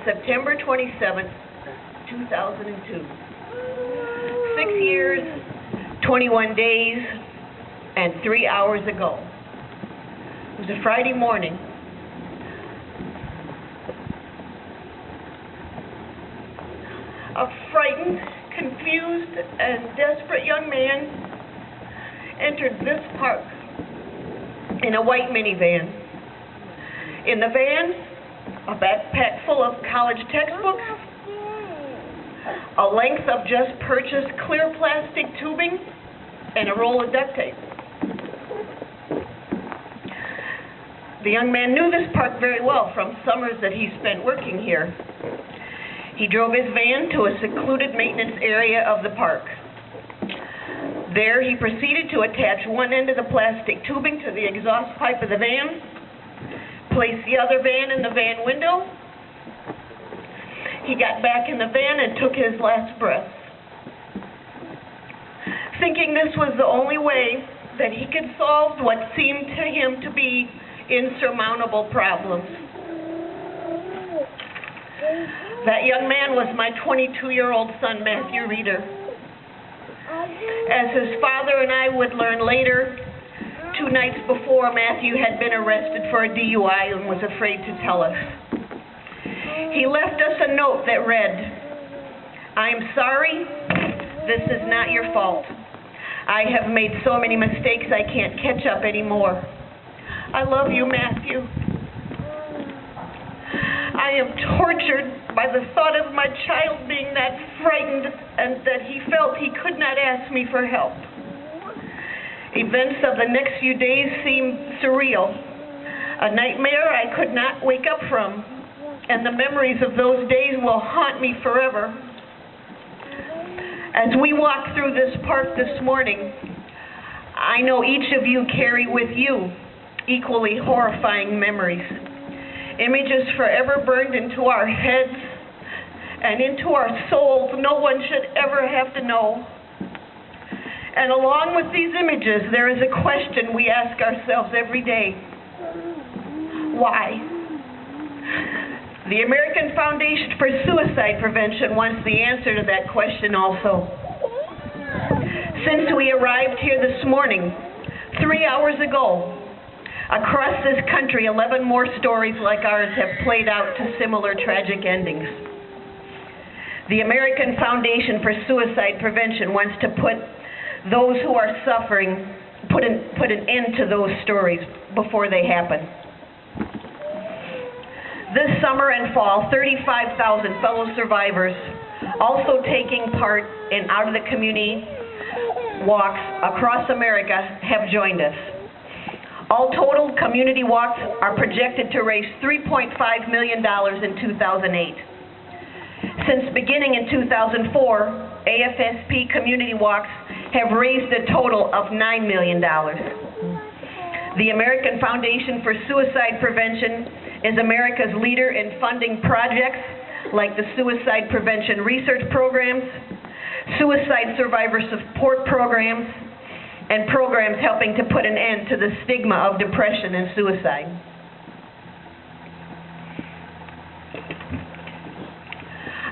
September 27th, 2002. 6 years, 21 days, and 3 hours ago. It was a Friday morning. A frightened, confused, and desperate young man entered this park in a white minivan. In the van, a backpack full of college textbooks, a length of just purchased clear plastic tubing, and a roll of duct tape. The young man knew this park very well from summers that he spent working here. He drove his van to a secluded maintenance area of the park. There, he proceeded to attach one end of the plastic tubing to the exhaust pipe of the van, place the other van in the van window. He got back in the van and took his last breath. Thinking this was the only way that he could solve what seemed to him to be insurmountable problems. That young man was my 22-year-old son, Matthew Reeder. As his father and I would learn later, 2 nights before, Matthew had been arrested for a DUI and was afraid to tell us. He left us a note that read, "I am sorry, this is not your fault. I have made so many mistakes I can't catch up anymore. I love you, Matthew. I am tortured by the thought of my child being that frightened and that he felt he could not ask me for help. Events of the next few days seemed surreal, a nightmare I could not wake up from, and the memories of those days will haunt me forever. As we walk through this park this morning, I know each of you carry with you equally horrifying memories. Images forever burned into our heads and into our souls no one should ever have to know. And along with these images, there is a question we ask ourselves every day. Why? The American Foundation for Suicide Prevention wants the answer to that question also. Since we arrived here this morning, 3 hours ago, across this country, 11 more stories like ours have played out to similar tragic endings. The American Foundation for Suicide Prevention wants to put those who are suffering, put an end to those stories before they happen. This summer and fall, 35,000 fellow survivors, also taking part in out-of-the-community walks across America, have joined us. All total, community walks are projected to raise $3.5 million in 2008. Since beginning in 2004, AFSP community walks have raised a total of $9 million. The American Foundation for Suicide Prevention is America's leader in funding projects like the Suicide Prevention Research Programs, Suicide Survivor Support Programs, and programs helping to put an end to the stigma of depression and suicide.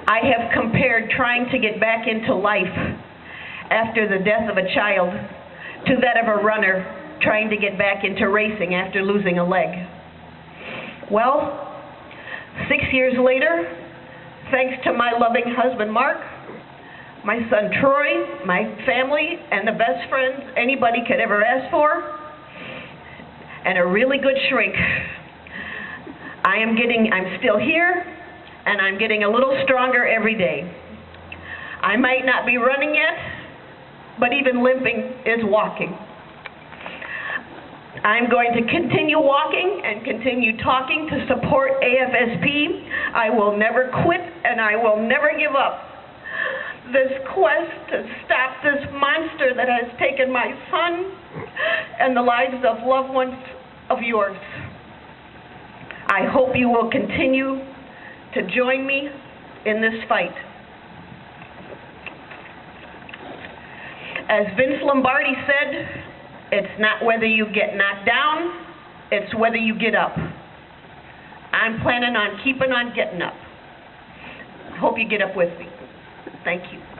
I have compared trying to get back into life after the death of a child to that of a runner trying to get back into racing after losing a leg. Well, 6 years later, thanks to my loving husband, Mark, my son Troy, my family, and the best friends anybody could ever ask for, and a really good shrink, I'm still here, and I'm getting a little stronger every day. I might not be running yet, but even limping is walking. I'm going to continue walking and continue talking to support AFSP. I will never quit, and I will never give up this quest to stop this monster that has taken my son and the lives of loved ones of yours. I hope you will continue to join me in this fight. As Vince Lombardi said, it's not whether you get knocked down, it's whether you get up. I'm planning on keeping on getting up. hope you get up with me. Thank you.